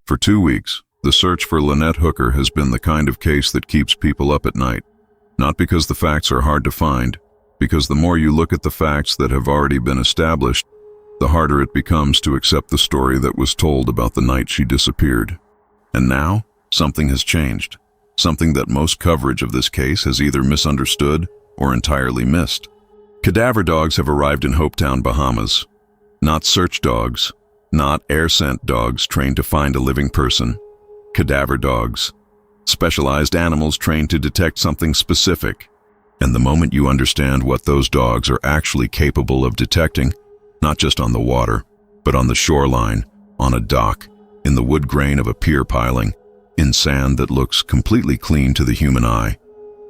For 2 weeks, the search for Lynette Hooker has been the kind of case that keeps people up at night. Not because the facts are hard to find, because the more you look at the facts that have already been established, the harder it becomes to accept the story that was told about the night she disappeared. And now, something has changed. Something that most coverage of this case has either misunderstood or entirely missed. Cadaver dogs have arrived in Hopetown, Bahamas. Not search dogs, not air scent dogs trained to find a living person. Cadaver dogs. Specialized animals trained to detect something specific. And the moment you understand what those dogs are actually capable of detecting, not just on the water, but on the shoreline, on a dock, in the wood grain of a pier piling, in sand that looks completely clean to the human eye,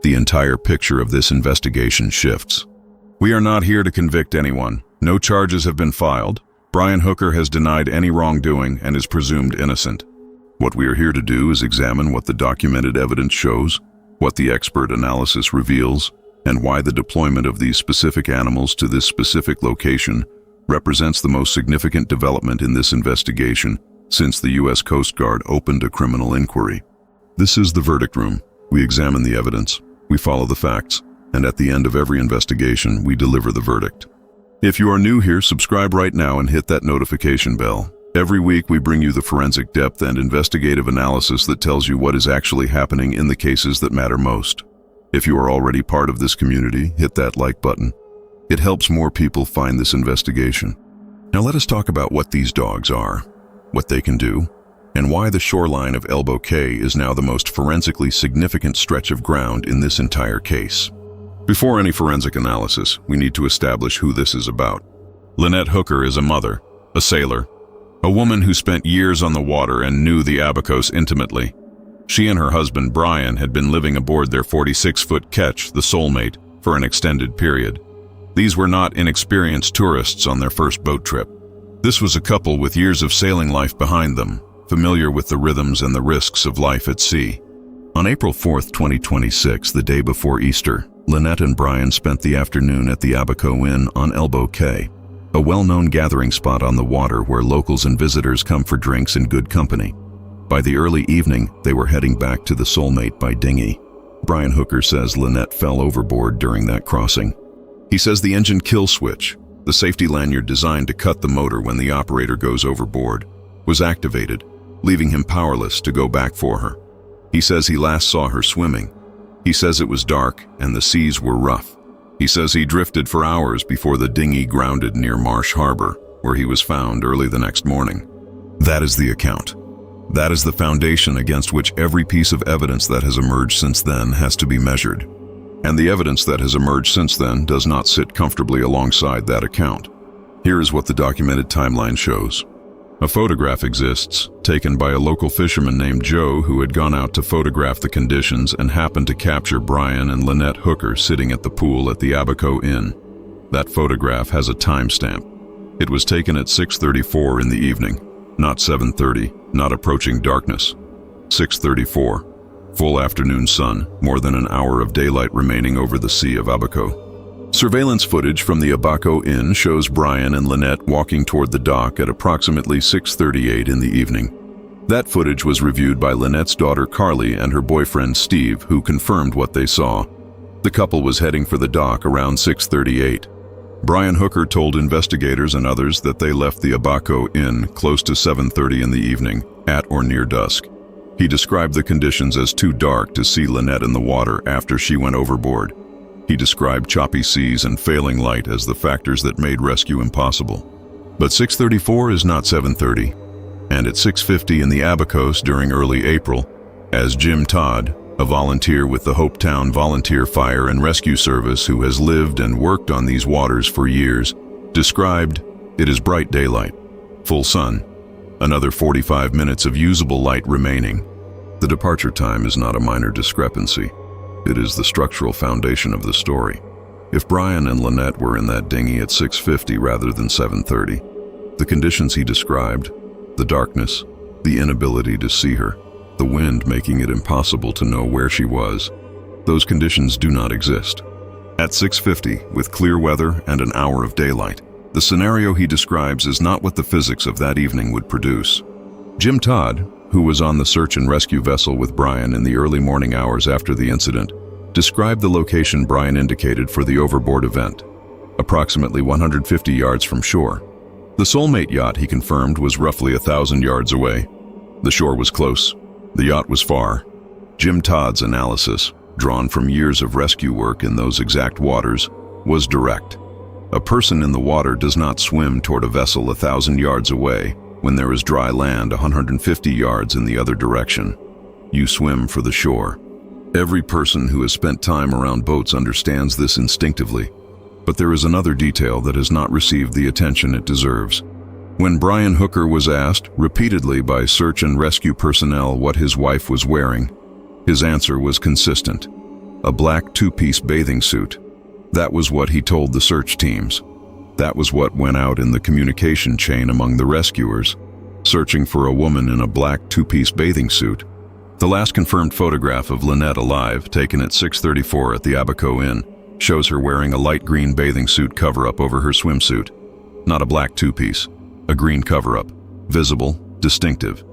the entire picture of this investigation shifts. We are not here to convict anyone. No charges have been filed. Brian Hooker has denied any wrongdoing and is presumed innocent. What we are here to do is examine what the documented evidence shows, what the expert analysis reveals, and why the deployment of these specific animals to this specific location represents the most significant development in this investigation since the U.S. Coast Guard opened a criminal inquiry. This is the verdict room. We examine the evidence, we follow the facts, and at the end of every investigation, we deliver the verdict. If you are new here, subscribe right now and hit that notification bell. Every week, we bring you the forensic depth and investigative analysis that tells you what is actually happening in the cases that matter most. If you are already part of this community, hit that like button. It helps more people find this investigation. Now let us talk about what these dogs are, what they can do, and why the shoreline of Elbow Cay is now the most forensically significant stretch of ground in this entire case. Before any forensic analysis, we need to establish who this is about. Lynette Hooker is a mother, a sailor, a woman who spent years on the water and knew the Abacos intimately. She and her husband Brian had been living aboard their 46-foot ketch, the Soulmate, for an extended period. These were not inexperienced tourists on their first boat trip. This was a couple with years of sailing life behind them, familiar with the rhythms and the risks of life at sea. On April 4, 2026, the day before Easter, Lynette and Brian spent the afternoon at the Abaco Inn on Elbow Cay, a well-known gathering spot on the water where locals and visitors come for drinks in good company. By the early evening, they were heading back to the Soulmate by dinghy. Brian Hooker says Lynette fell overboard during that crossing. He says the engine kill switch, the safety lanyard designed to cut the motor when the operator goes overboard, was activated, leaving him powerless to go back for her. He says he last saw her swimming. He says it was dark and the seas were rough. He says he drifted for hours before the dinghy grounded near Marsh Harbor, where he was found early the next morning. That is the account. That is the foundation against which every piece of evidence that has emerged since then has to be measured. And the evidence that has emerged since then does not sit comfortably alongside that account. Here is what the documented timeline shows. A photograph exists, taken by a local fisherman named Joe who had gone out to photograph the conditions and happened to capture Brian and Lynette Hooker sitting at the pool at the Abaco Inn. That photograph has a timestamp. It was taken at 6:34 in the evening, not 7:30, not approaching darkness. 6:34. Full afternoon sun, more than an hour of daylight remaining over the Sea of Abaco. Surveillance footage from the Abaco Inn shows Brian and Lynette walking toward the dock at approximately 6:38 in the evening. That footage was reviewed by Lynette's daughter Carly and her boyfriend Steve, who confirmed what they saw. The couple was heading for the dock around 6:38. Brian Hooker told investigators and others that they left the Abaco Inn close to 7:30 in the evening, at or near dusk. He described the conditions as too dark to see Lynette in the water after she went overboard. He described choppy seas and failing light as the factors that made rescue impossible. But 6:34 is not 7:30. And at 6:50 in the Abacos during early April, as Jim Todd, a volunteer with the Hopetown Volunteer Fire and Rescue Service who has lived and worked on these waters for years, described, it is bright daylight, full sun, another 45 minutes of usable light remaining. The departure time is not a minor discrepancy. It is the structural foundation of the story. If Brian and Lynette were in that dinghy at 6:50 rather than 7:30, the conditions he described, the darkness, the inability to see her, the wind making it impossible to know where she was, those conditions do not exist. At 6:50, with clear weather and an hour of daylight, the scenario he describes is not what the physics of that evening would produce. Jim Todd, who was on the search and rescue vessel with Brian in the early morning hours after the incident, described the location Brian indicated for the overboard event, approximately 150 yards from shore. The Soulmate yacht, he confirmed, was roughly 1,000 yards away. The shore was close. The yacht was far. Jim Todd's analysis, drawn from years of rescue work in those exact waters, was direct. A person in the water does not swim toward a vessel 1,000 yards away when there is dry land 150 yards in the other direction. You swim for the shore. Every person who has spent time around boats understands this instinctively. But there is another detail that has not received the attention it deserves. When Brian Hooker was asked repeatedly by search and rescue personnel what his wife was wearing, his answer was consistent: a black two-piece bathing suit. That was what he told the search teams. That was what went out in the communication chain among the rescuers, searching for a woman in a black two-piece bathing suit. The last confirmed photograph of Lynette alive, taken at 6:34 at the Abaco Inn, shows her wearing a light green bathing suit cover-up over her swimsuit. Not a black two-piece, a green cover-up, visible, distinctive,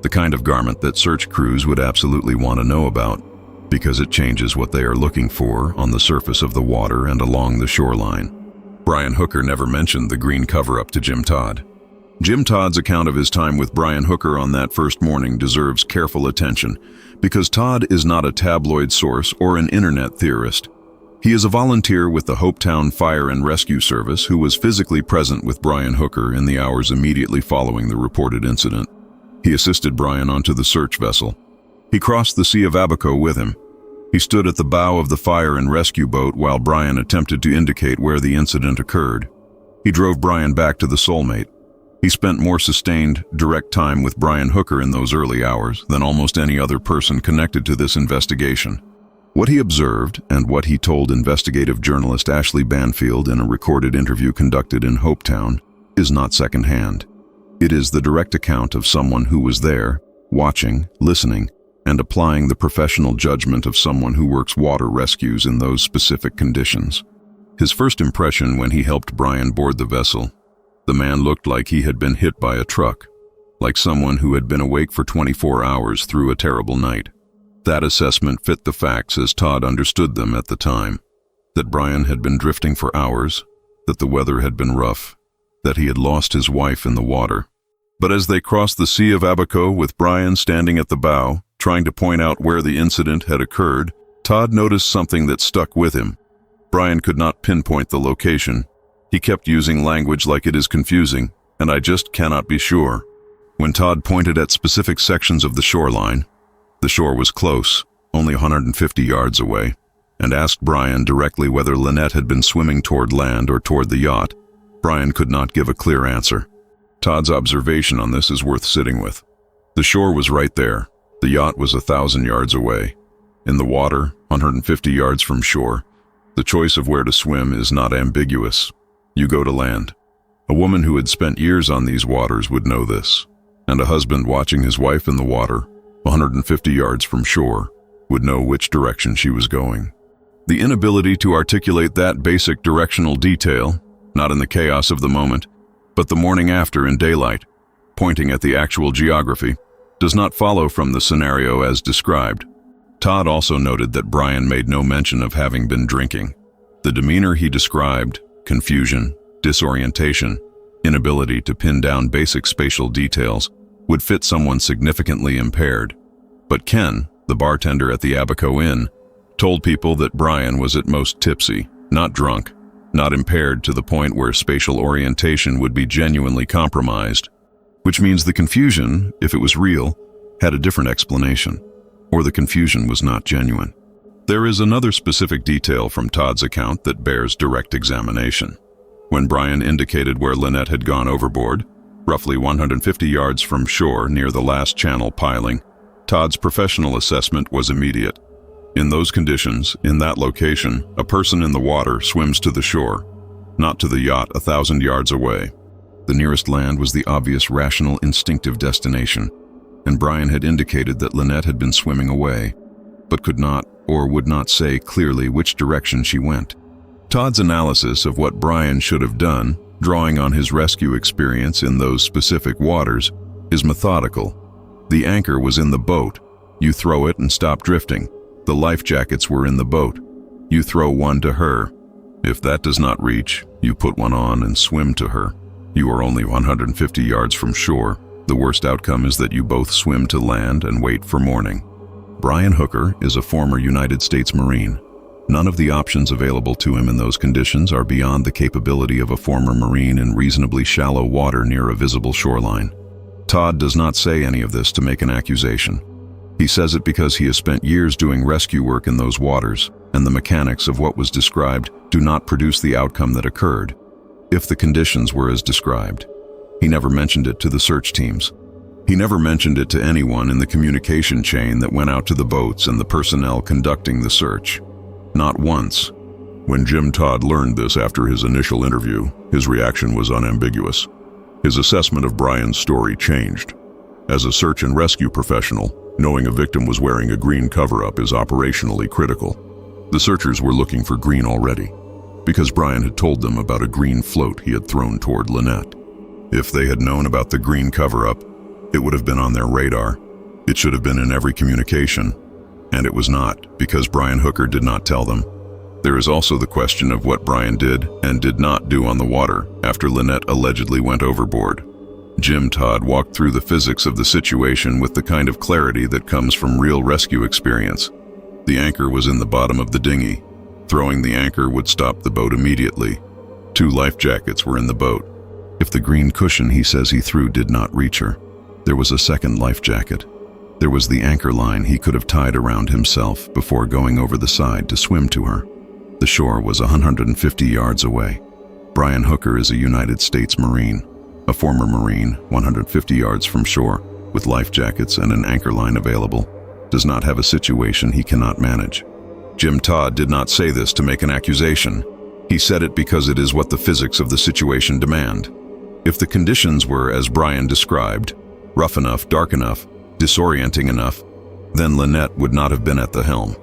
the kind of garment that search crews would absolutely want to know about, because it changes what they are looking for on the surface of the water and along the shoreline. Brian Hooker never mentioned the green cover-up to Jim Todd. Jim Todd's account of his time with Brian Hooker on that first morning deserves careful attention, because Todd is not a tabloid source or an internet theorist. He is a volunteer with the Hopetown Fire and Rescue Service who was physically present with Brian Hooker in the hours immediately following the reported incident. He assisted Brian onto the search vessel. He crossed the Sea of Abaco with him. He stood at the bow of the fire and rescue boat while Brian attempted to indicate where the incident occurred. He drove Brian back to the Soulmate. He spent more sustained, direct time with Brian Hooker in those early hours than almost any other person connected to this investigation. What he observed, and what he told investigative journalist Ashley Banfield in a recorded interview conducted in Hopetown, is not secondhand. It is the direct account of someone who was there, watching, listening, and applying the professional judgment of someone who works water rescues in those specific conditions. His first impression when he helped Brian board the vessel: the man looked like he had been hit by a truck, like someone who had been awake for 24 hours through a terrible night. That assessment fit the facts as Todd understood them at the time: that Brian had been drifting for hours, that the weather had been rough, that he had lost his wife in the water. But as they crossed the Sea of Abaco with Brian standing at the bow, trying to point out where the incident had occurred, Todd noticed something that stuck with him. Brian could not pinpoint the location. He kept using language like "it is confusing," and "I just cannot be sure." When Todd pointed at specific sections of the shoreline, the shore was close, only 150 yards away, and asked Brian directly whether Lynette had been swimming toward land or toward the yacht, Brian could not give a clear answer. Todd's observation on this is worth sitting with. The shore was right there. The yacht was 1,000 yards away. In the water, 150 yards from shore, the choice of where to swim is not ambiguous. You go to land. A woman who had spent years on these waters would know this, and a husband watching his wife in the water, 150 yards from shore, would know which direction she was going. The inability to articulate that basic directional detail, not in the chaos of the moment, but the morning after in daylight, pointing at the actual geography, does not follow from the scenario as described. Todd also noted that Brian made no mention of having been drinking. The demeanor he described, confusion, disorientation, inability to pin down basic spatial details, would fit someone significantly impaired. But Ken, the bartender at the Abaco Inn, told people that Brian was at most tipsy, not drunk, not impaired to the point where spatial orientation would be genuinely compromised, which means the confusion, if it was real, had a different explanation, or the confusion was not genuine. There is another specific detail from Todd's account that bears direct examination. When Brian indicated where Lynette had gone overboard, roughly 150 yards from shore near the last channel piling, Todd's professional assessment was immediate. In those conditions, in that location, a person in the water swims to the shore, not to the yacht 1,000 yards away. The nearest land was the obvious, rational, instinctive destination, and Brian had indicated that Lynette had been swimming away, but could not or would not say clearly which direction she went. Todd's analysis of what Brian should have done, drawing on his rescue experience in those specific waters, is methodical. The anchor was in the boat. You throw it and stop drifting. The life jackets were in the boat. You throw one to her. If that does not reach, you put one on and swim to her. You are only 150 yards from shore. The worst outcome is that you both swim to land and wait for morning. Brian Hooker is a former United States Marine. None of the options available to him in those conditions are beyond the capability of a former Marine in reasonably shallow water near a visible shoreline. Todd does not say any of this to make an accusation. He says it because he has spent years doing rescue work in those waters, and the mechanics of what was described do not produce the outcome that occurred, if the conditions were as described. He never mentioned it to the search teams. He never mentioned it to anyone in the communication chain that went out to the boats and the personnel conducting the search. Not once. When Jim Todd learned this after his initial interview, his reaction was unambiguous. His assessment of Brian's story changed. As a search and rescue professional, knowing a victim was wearing a green cover-up is operationally critical. The searchers were looking for green already, because Brian had told them about a green float he had thrown toward Lynette. If they had known about the green cover-up, it would have been on their radar. It should have been in every communication. And it was not, because Brian Hooker did not tell them. There is also the question of what Brian did and did not do on the water after Lynette allegedly went overboard. Jim Todd walked through the physics of the situation with the kind of clarity that comes from real rescue experience. The anchor was in the bottom of the dinghy. Throwing the anchor would stop the boat immediately. 2 life jackets were in the boat. If the green cushion he says he threw did not reach her, there was a second life jacket. There was the anchor line he could have tied around himself before going over the side to swim to her. The shore was 150 yards away. Brian Hooker is a United States Marine, a former Marine, 150 yards from shore, with life jackets and an anchor line available, does not have a situation he cannot manage. Jim Todd did not say this to make an accusation. He said it because it is what the physics of the situation demand. If the conditions were as Brian described, rough enough, dark enough, disorienting enough, then Lynette would not have been at the helm.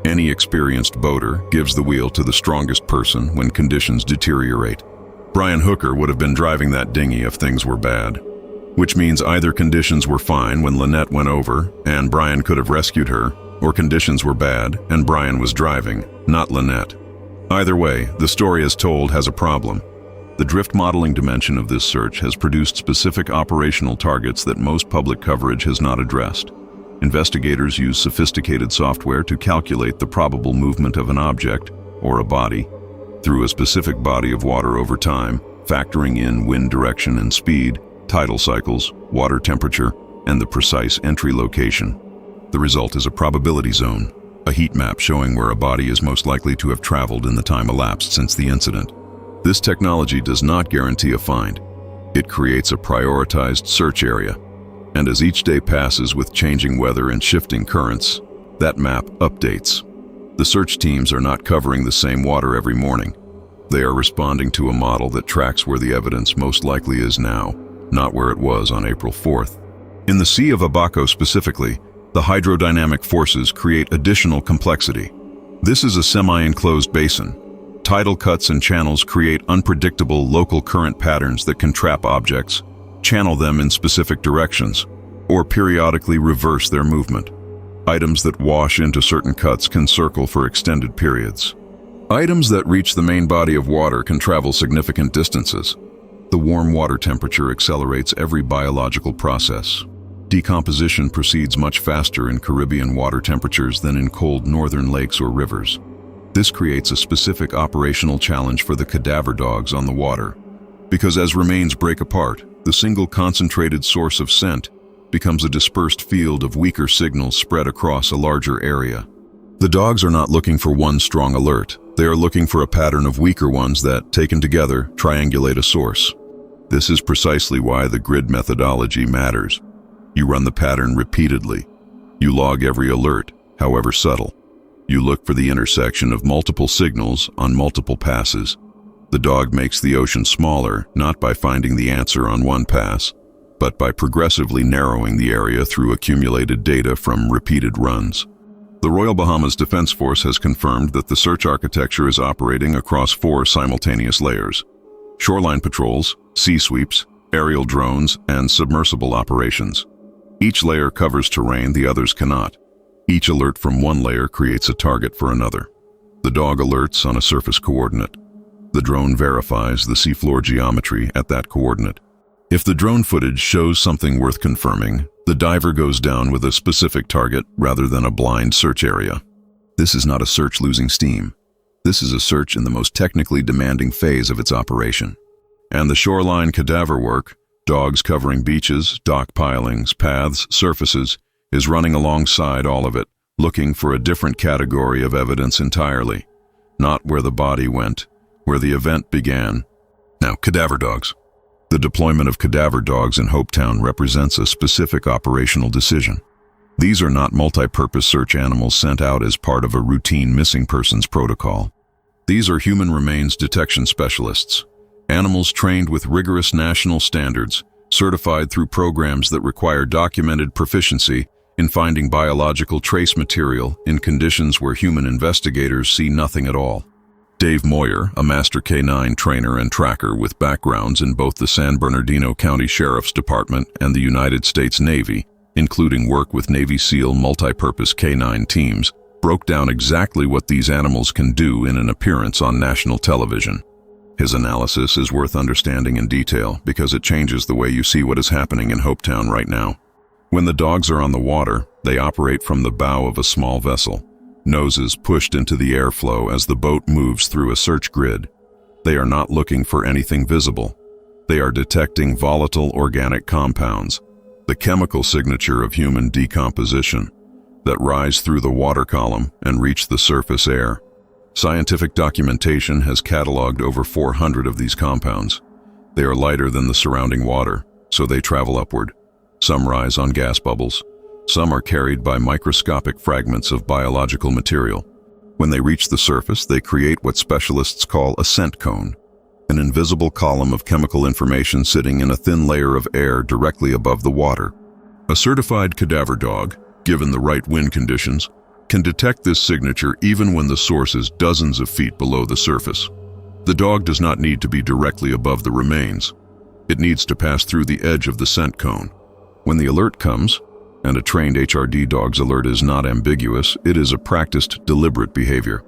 Any experienced boater gives the wheel to the strongest person when conditions deteriorate. Brian Hooker would have been driving that dinghy if things were bad, which means either conditions were fine when Lynette went over and Brian could have rescued her, or conditions were bad and Brian was driving, not Lynette. Either way, the story as told has a problem. The drift modeling dimension of this search has produced specific operational targets that most public coverage has not addressed. Investigators use sophisticated software to calculate the probable movement of an object, or a body, through a specific body of water over time, factoring in wind direction and speed, tidal cycles, water temperature, and the precise entry location. The result is a probability zone, a heat map showing where a body is most likely to have traveled in the time elapsed since the incident. This technology does not guarantee a find. It creates a prioritized search area, and as each day passes with changing weather and shifting currents, that map updates. The search teams are not covering the same water every morning. They are responding to a model that tracks where the evidence most likely is now, not where it was on April 4th. In the Sea of Abaco specifically, the hydrodynamic forces create additional complexity. This is a semi-enclosed basin. Tidal cuts and channels create unpredictable local current patterns that can trap objects, channel them in specific directions, or periodically reverse their movement. Items that wash into certain cuts can circle for extended periods. Items that reach the main body of water can travel significant distances. The warm water temperature accelerates every biological process. Decomposition proceeds much faster in Caribbean water temperatures than in cold northern lakes or rivers. This creates a specific operational challenge for the cadaver dogs on the water, because as remains break apart, the single concentrated source of scent becomes a dispersed field of weaker signals spread across a larger area. The dogs are not looking for one strong alert. They are looking for a pattern of weaker ones that, taken together, triangulate a source. This is precisely why the grid methodology matters. You run the pattern repeatedly. You log every alert, however subtle. You look for the intersection of multiple signals on multiple passes. The dog makes the ocean smaller, not by finding the answer on one pass, but by progressively narrowing the area through accumulated data from repeated runs. The Royal Bahamas Defense Force has confirmed that the search architecture is operating across 4 simultaneous layers: shoreline patrols, sea sweeps, aerial drones, and submersible operations. Each layer covers terrain the others cannot. Each alert from one layer creates a target for another. The dog alerts on a surface coordinate. The drone verifies the seafloor geometry at that coordinate. If the drone footage shows something worth confirming, the diver goes down with a specific target rather than a blind search area. This is not a search losing steam. This is a search in the most technically demanding phase of its operation. And the Shoreline Cadaver work, dogs covering beaches, dock pilings, paths, surfaces, is running alongside all of it, looking for a different category of evidence entirely. Not where the body went, where the event began. Now, cadaver dogs. The deployment of cadaver dogs in Hopetown represents a specific operational decision. These are not multi-purpose search animals sent out as part of a routine missing persons protocol. These are human remains detection specialists, animals trained with rigorous national standards, certified through programs that require documented proficiency in finding biological trace material in conditions where human investigators see nothing at all. Dave Moyer, a master K9 trainer and tracker with backgrounds in both the San Bernardino County Sheriff's Department and the United States Navy, including work with Navy SEAL multi-purpose K9 teams, broke down exactly what these animals can do in an appearance on national television. His analysis is worth understanding in detail because it changes the way you see what is happening in Hopetown right now. When the dogs are on the water, they operate from the bow of a small vessel, noses pushed into the airflow as the boat moves through a search grid. They are not looking for anything visible. They are detecting volatile organic compounds, the chemical signature of human decomposition, that rise through the water column and reach the surface air. Scientific documentation has cataloged over 400 of these compounds. They are lighter than the surrounding water, so they travel upward. Some rise on gas bubbles. Some are carried by microscopic fragments of biological material. When they reach the surface, they create what specialists call a scent cone, an invisible column of chemical information sitting in a thin layer of air directly above the water. A certified cadaver dog, given the right wind conditions, can detect this signature even when the source is dozens of feet below the surface. The dog does not need to be directly above the remains. It needs to pass through the edge of the scent cone. When the alert comes, and a trained HRD dog's alert is not ambiguous, it is a practiced, deliberate behavior.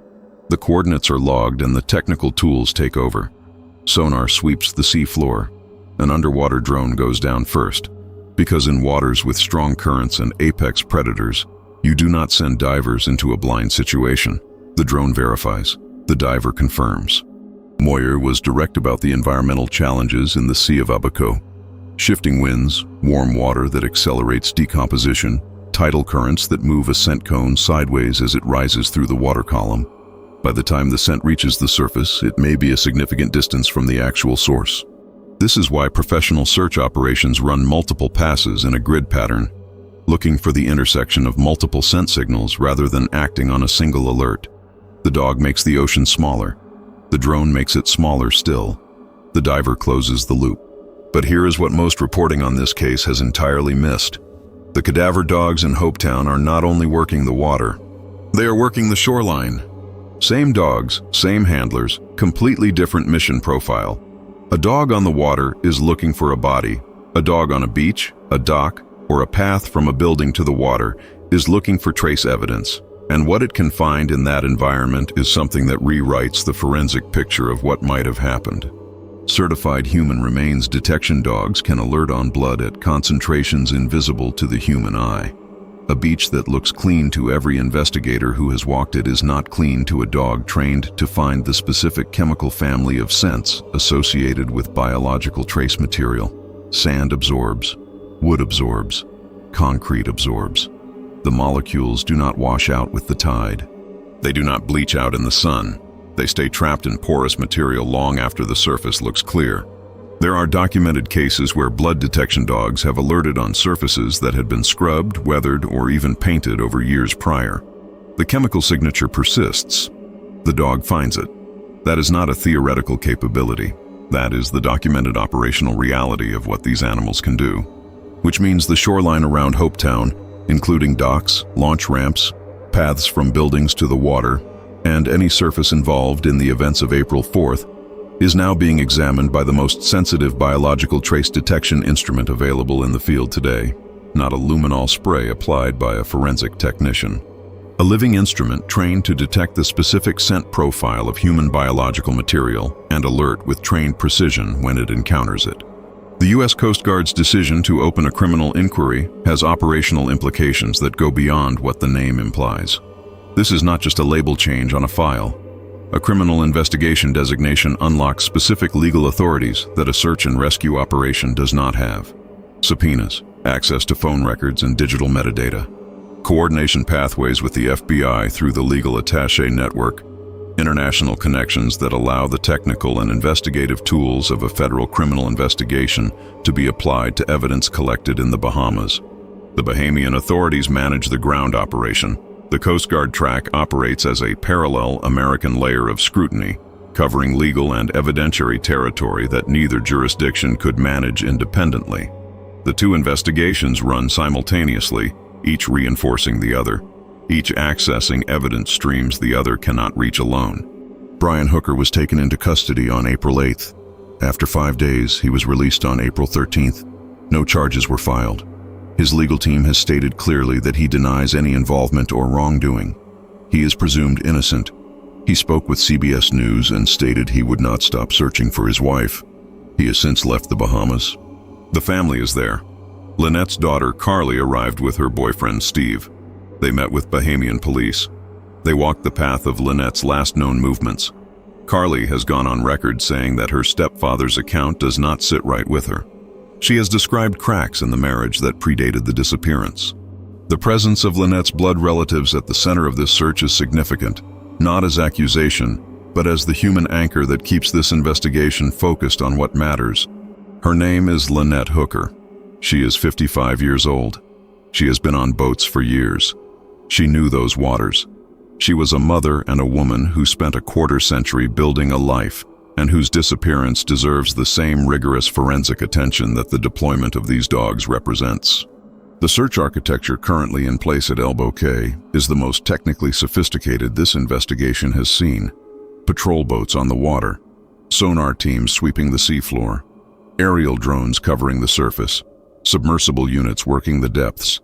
The coordinates are logged and the technical tools take over. Sonar sweeps the sea floor. An underwater drone goes down first, because in waters with strong currents and apex predators, you do not send divers into a blind situation. The drone verifies. The diver confirms. Moyer was direct about the environmental challenges in the Sea of Abaco. Shifting winds, warm water that accelerates decomposition, tidal currents that move a scent cone sideways as it rises through the water column. By the time the scent reaches the surface, it may be a significant distance from the actual source. This is why professional search operations run multiple passes in a grid pattern, looking for the intersection of multiple scent signals rather than acting on a single alert. The dog makes the ocean smaller. The drone makes it smaller still. The diver closes the loop. But here is what most reporting on this case has entirely missed. The cadaver dogs in Hopetown are not only working the water, they are working the shoreline. Same dogs, same handlers, completely different mission profile. A dog on the water is looking for a body. A dog on a beach, a dock, or a path from a building to the water is looking for trace evidence. And what it can find in that environment is something that rewrites the forensic picture of what might have happened. Certified human remains detection dogs can alert on blood at concentrations invisible to the human eye. A beach that looks clean to every investigator who has walked it is not clean to a dog trained to find the specific chemical family of scents associated with biological trace material. Sand absorbs, wood absorbs, concrete absorbs. The molecules do not wash out with the tide. They do not bleach out in the sun. They stay trapped in porous material long after the surface looks clear. There are documented cases where blood detection dogs have alerted on surfaces that had been scrubbed, weathered, or even painted over years prior. The chemical signature persists. The dog finds it. That is not a theoretical capability. That is the documented operational reality of what these animals can do. Which means the shoreline around Hopetown, including docks, launch ramps, paths from buildings to the water, and any surface involved in the events of April 4th, is now being examined by the most sensitive biological trace detection instrument available in the field today, not a luminol spray applied by a forensic technician. A living instrument trained to detect the specific scent profile of human biological material and alert with trained precision when it encounters it. The U.S. Coast Guard's decision to open a criminal inquiry has operational implications that go beyond what the name implies. This is not just a label change on a file. A criminal investigation designation unlocks specific legal authorities that a search and rescue operation does not have. Subpoenas, access to phone records and digital metadata, coordination pathways with the FBI through the legal attaché network, international connections that allow the technical and investigative tools of a federal criminal investigation to be applied to evidence collected in the Bahamas. The Bahamian authorities manage the ground operation. The Coast Guard track operates as a parallel American layer of scrutiny, covering legal and evidentiary territory that neither jurisdiction could manage independently. The two investigations run simultaneously, each reinforcing the other, each accessing evidence streams the other cannot reach alone. Brian Hooker was taken into custody on April 8th. After 5 days, he was released on April 13th. No charges were filed. His legal team has stated clearly that he denies any involvement or wrongdoing. He is presumed innocent. He spoke with CBS News and stated he would not stop searching for his wife. He has since left the Bahamas. The family is there. Lynette's daughter, Carly, arrived with her boyfriend, Steve. They met with Bahamian police. They walked the path of Lynette's last known movements. Carly has gone on record saying that her stepfather's account does not sit right with her. She has described cracks in the marriage that predated the disappearance. The presence of Lynette's blood relatives at the center of this search is significant, not as accusation, but as the human anchor that keeps this investigation focused on what matters. Her name is Lynette Hooker. She is 55 years old. She has been on boats for years. She knew those waters. She was a mother and a woman who spent a quarter-century building a life and whose disappearance deserves the same rigorous forensic attention that the deployment of these dogs represents. The search architecture currently in place at Elbow Cay is the most technically sophisticated this investigation has seen. Patrol boats on the water, sonar teams sweeping the seafloor, aerial drones covering the surface, submersible units working the depths,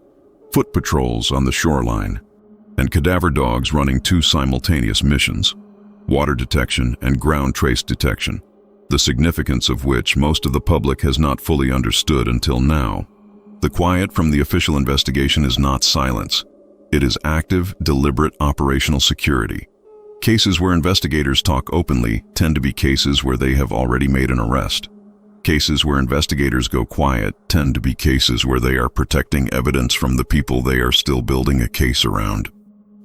foot patrols on the shoreline, and cadaver dogs running 2 simultaneous missions, water detection and ground trace detection, the significance of which most of the public has not fully understood until now. The quiet from the official investigation is not silence. It is active, deliberate operational security. Cases where investigators talk openly tend to be cases where they have already made an arrest. Cases where investigators go quiet tend to be cases where they are protecting evidence from the people they are still building a case around.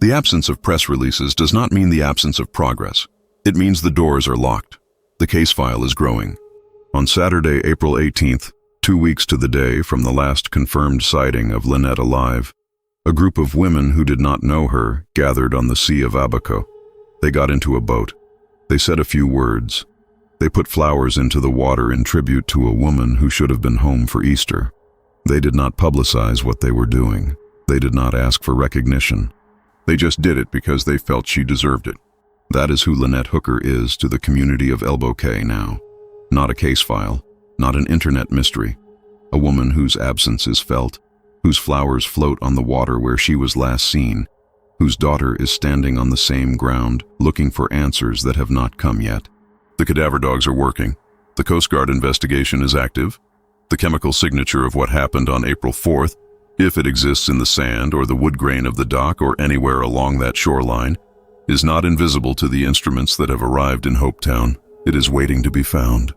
The absence of press releases does not mean the absence of progress. It means the doors are locked. The case file is growing. On Saturday, April 18th, 2 weeks to the day from the last confirmed sighting of Lynette alive, a group of women who did not know her gathered on the Sea of Abaco. They got into a boat. They said a few words. They put flowers into the water in tribute to a woman who should have been home for Easter. They did not publicize what they were doing. They did not ask for recognition. They just did it because they felt she deserved it. That is who Lynette Hooker is to the community of Elbow Cay now. Not a case file, not an internet mystery. A woman whose absence is felt, whose flowers float on the water where she was last seen, whose daughter is standing on the same ground, looking for answers that have not come yet. The cadaver dogs are working. The Coast Guard investigation is active. The chemical signature of what happened on April 4th, if it exists in the sand or the wood grain of the dock or anywhere along that shoreline, is not invisible to the instruments that have arrived in Hopetown. It is waiting to be found.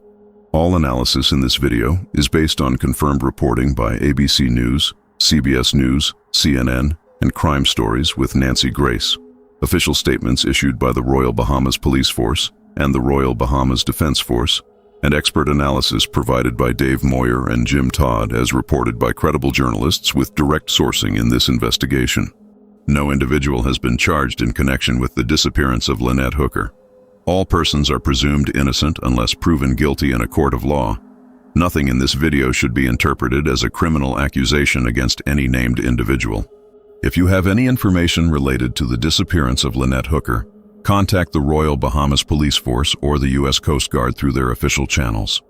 All analysis in this video is based on confirmed reporting by ABC News, CBS News, CNN, and Crime Stories with Nancy Grace. Official statements issued by the Royal Bahamas Police Force and the Royal Bahamas Defense Force, and expert analysis provided by Dave Moyer and Jim Todd as reported by credible journalists with direct sourcing in this investigation. No individual has been charged in connection with the disappearance of Lynette Hooker. All persons are presumed innocent unless proven guilty in a court of law. Nothing in this video should be interpreted as a criminal accusation against any named individual. If you have any information related to the disappearance of Lynette Hooker, contact the Royal Bahamas Police Force or the U.S. Coast Guard through their official channels.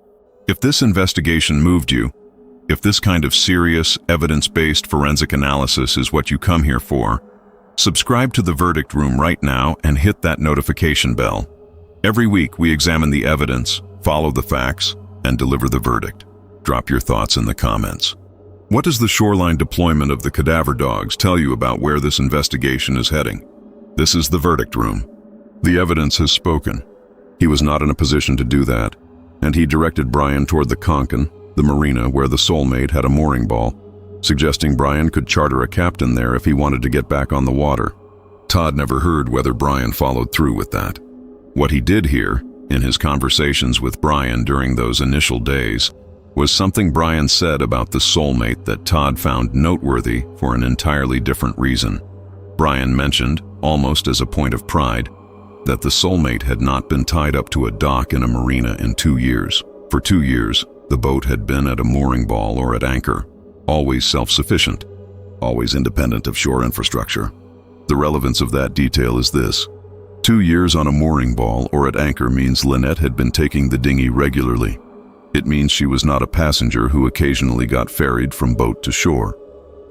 If this investigation moved you, If this kind of serious, evidence-based forensic analysis is what you come here for, subscribe to the Verdict Room right now and hit that notification bell. Every week we examine the evidence, follow the facts, and deliver the verdict. Drop your thoughts in the comments. What does the Shoreline deployment of the Cadaver dogs tell you about where this investigation is heading? This is the Verdict Room. The evidence has spoken. He was not in a position to do that, and he directed Brian toward the Konkan, the marina where the soulmate had a mooring ball, suggesting Brian could charter a captain there if he wanted to get back on the water. Todd never heard whether Brian followed through with that. What he did hear, in his conversations with Brian during those initial days, was something Brian said about the soulmate that Todd found noteworthy for an entirely different reason. Brian mentioned, almost as a point of pride, that the soulmate had not been tied up to a dock in a marina in 2 years. For 2 years, the boat had been at a mooring ball or at anchor, always self-sufficient, always independent of shore infrastructure. The relevance of that detail is this. 2 years on a mooring ball or at anchor means Lynette had been taking the dinghy regularly. It means she was not a passenger who occasionally got ferried from boat to shore.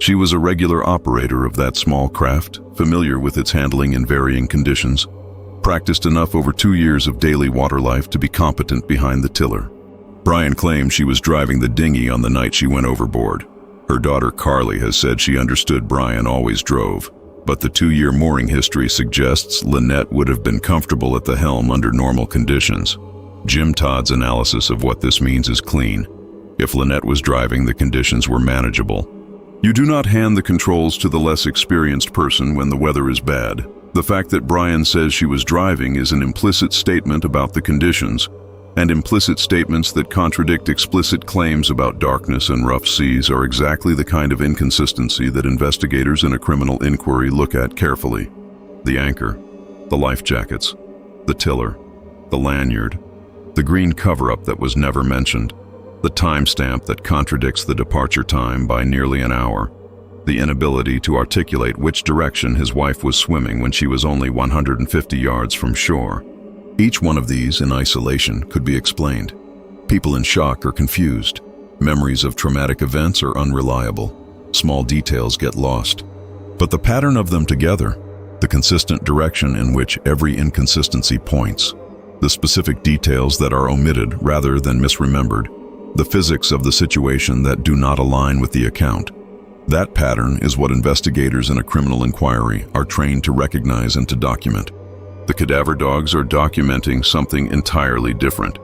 She was a regular operator of that small craft, familiar with its handling in varying conditions, practiced enough over 2 years of daily water life to be competent behind the tiller. Brian claimed she was driving the dinghy on the night she went overboard. Her daughter Carly has said she understood Brian always drove, but the 2-year mooring history suggests Lynette would have been comfortable at the helm under normal conditions. Jim Todd's analysis of what this means is clean. If Lynette was driving, the conditions were manageable. You do not hand the controls to the less experienced person when the weather is bad. The fact that Brian says she was driving is an implicit statement about the conditions, and implicit statements that contradict explicit claims about darkness and rough seas are exactly the kind of inconsistency that investigators in a criminal inquiry look at carefully. The anchor, the life jackets, the tiller, the lanyard, the green cover-up that was never mentioned, the timestamp that contradicts the departure time by nearly an hour, the inability to articulate which direction his wife was swimming when she was only 150 yards from shore. Each one of these, in isolation, could be explained. People in shock are confused. Memories of traumatic events are unreliable. Small details get lost. But the pattern of them together, the consistent direction in which every inconsistency points, the specific details that are omitted rather than misremembered, the physics of the situation that do not align with the account. That pattern is what investigators in a criminal inquiry are trained to recognize and to document. The Cadaver dogs are documenting something entirely different.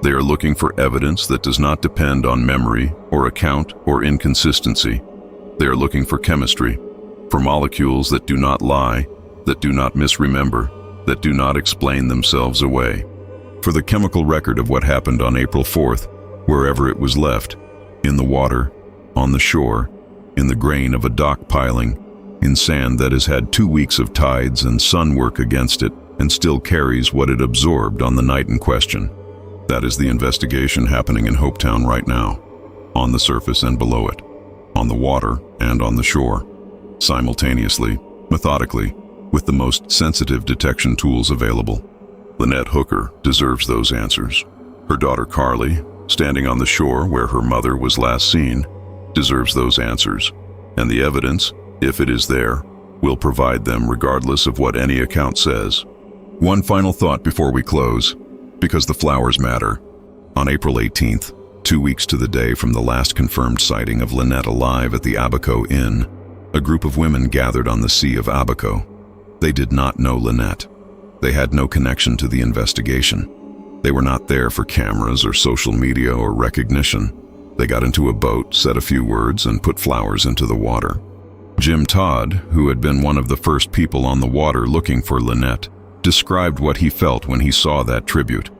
They are looking for evidence that does not depend on memory or account or inconsistency. They are looking for chemistry, for molecules that do not lie, that do not misremember, that do not explain themselves away. For the chemical record of what happened on April 4th, wherever it was left, in the water, on the shore, in the grain of a dock piling, in sand that has had 2 weeks of tides and sun work against it and still carries what it absorbed on the night in question. That is the investigation happening in Hopetown right now, on the surface and below it, on the water and on the shore, simultaneously, methodically, with the most sensitive detection tools available. Lynette Hooker deserves those answers. Her daughter Carly, standing on the shore where her mother was last seen, deserves those answers, and the evidence, if it is there, will provide them regardless of what any account says. One final thought before we close, because the flowers matter. On April 18th, 2 weeks to the day from the last confirmed sighting of Lynette alive at the Abaco Inn, a group of women gathered on the Sea of Abaco. They did not know Lynette. They had no connection to the investigation. They were not there for cameras or social media or recognition. They got into a boat, said a few words, and put flowers into the water. Jim Todd, who had been one of the first people on the water looking for Lynette, described what he felt when he saw that tribute.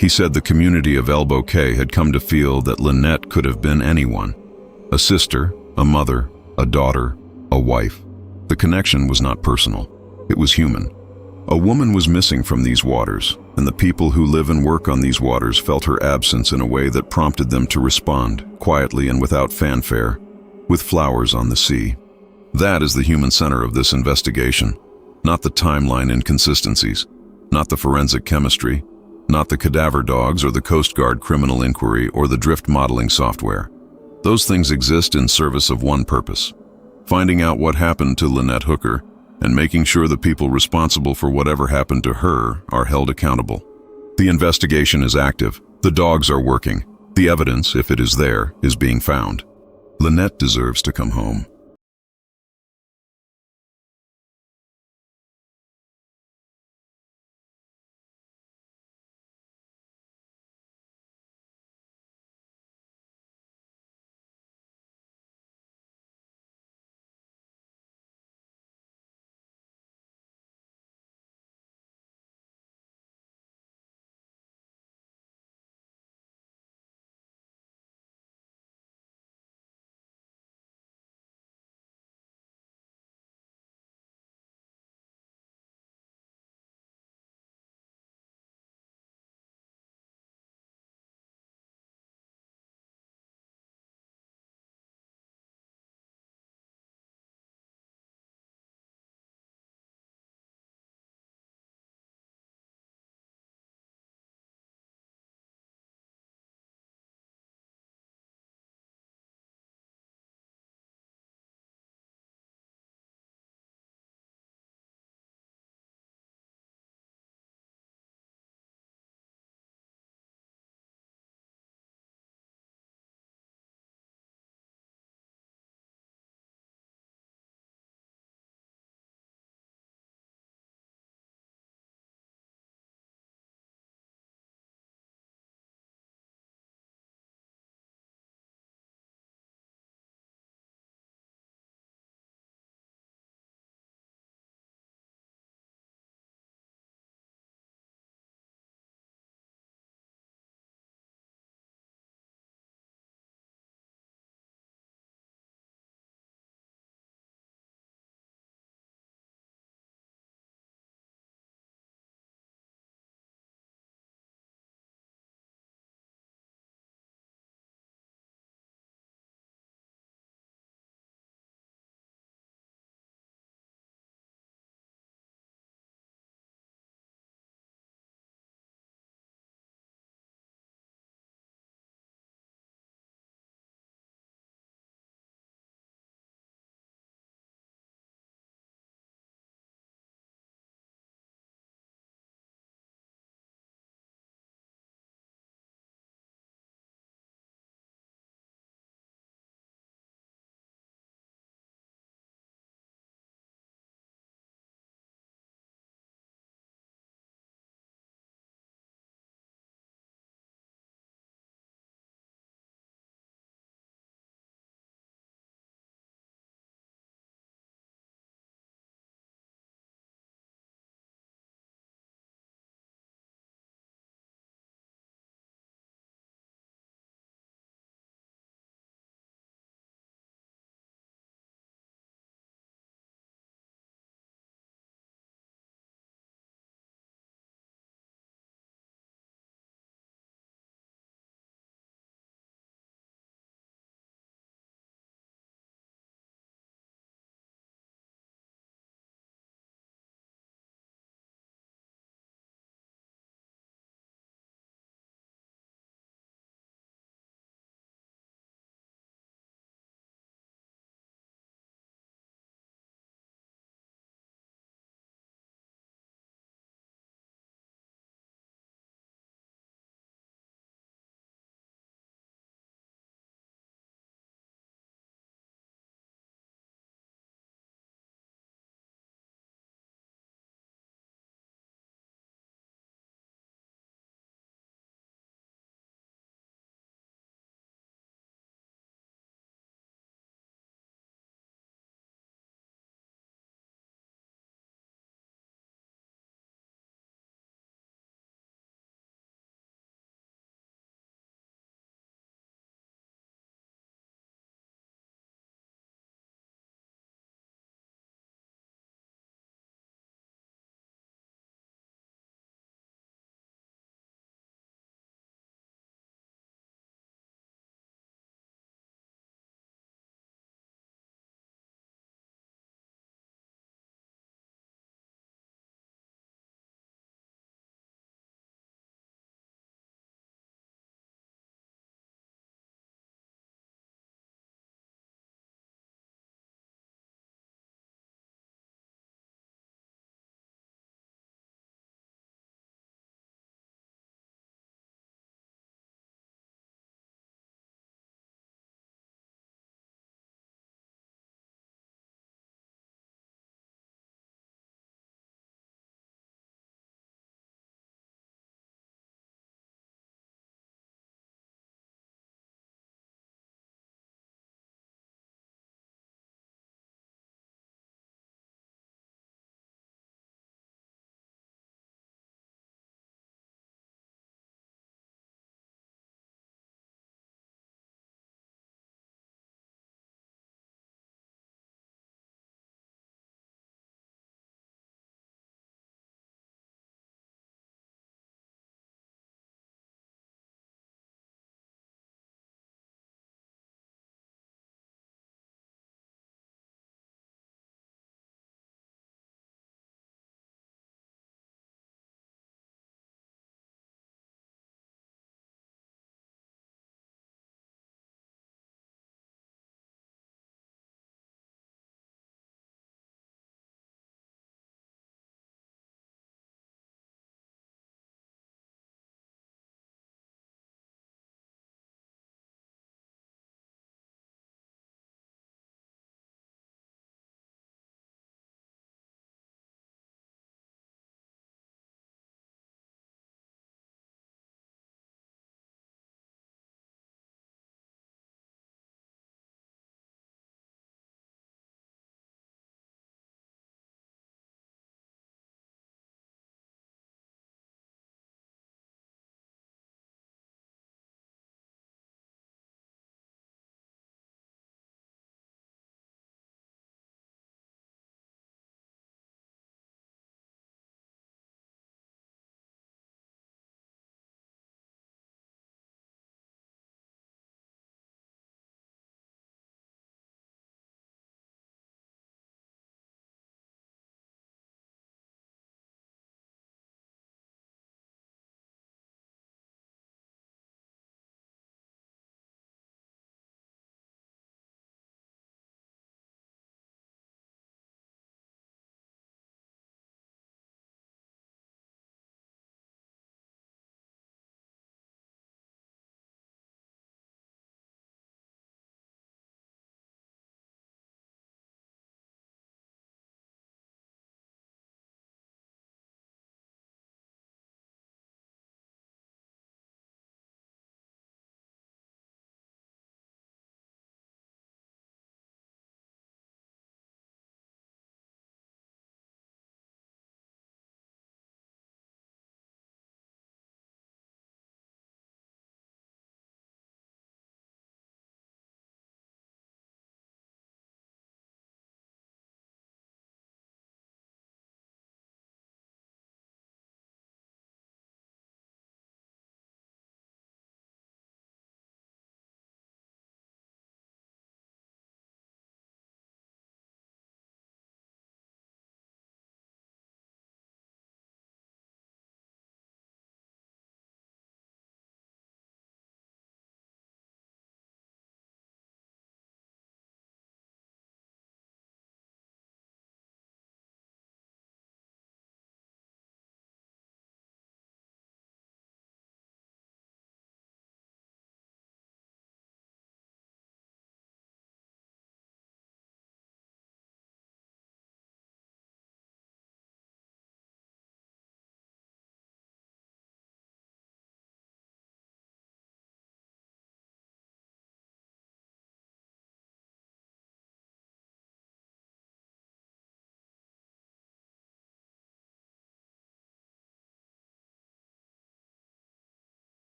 He said the community of Elbow Cay had come to feel that Lynette could have been anyone. A sister, a mother, a daughter, a wife. The connection was not personal. It was human. A woman was missing from these waters, and the people who live and work on these waters felt her absence in a way that prompted them to respond, quietly and without fanfare, with flowers on the sea. That is the human center of this investigation, not the timeline inconsistencies, not the forensic chemistry, not the Cadaver dogs or the Coast Guard criminal inquiry or the drift modeling software. Those things exist in service of one purpose: finding out what happened to Lynette Hooker and making sure the people responsible for whatever happened to her are held accountable. The investigation is active. The dogs are working. The evidence, if it is there, is being found. Lynette deserves to come home.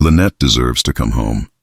Lynette deserves to come home.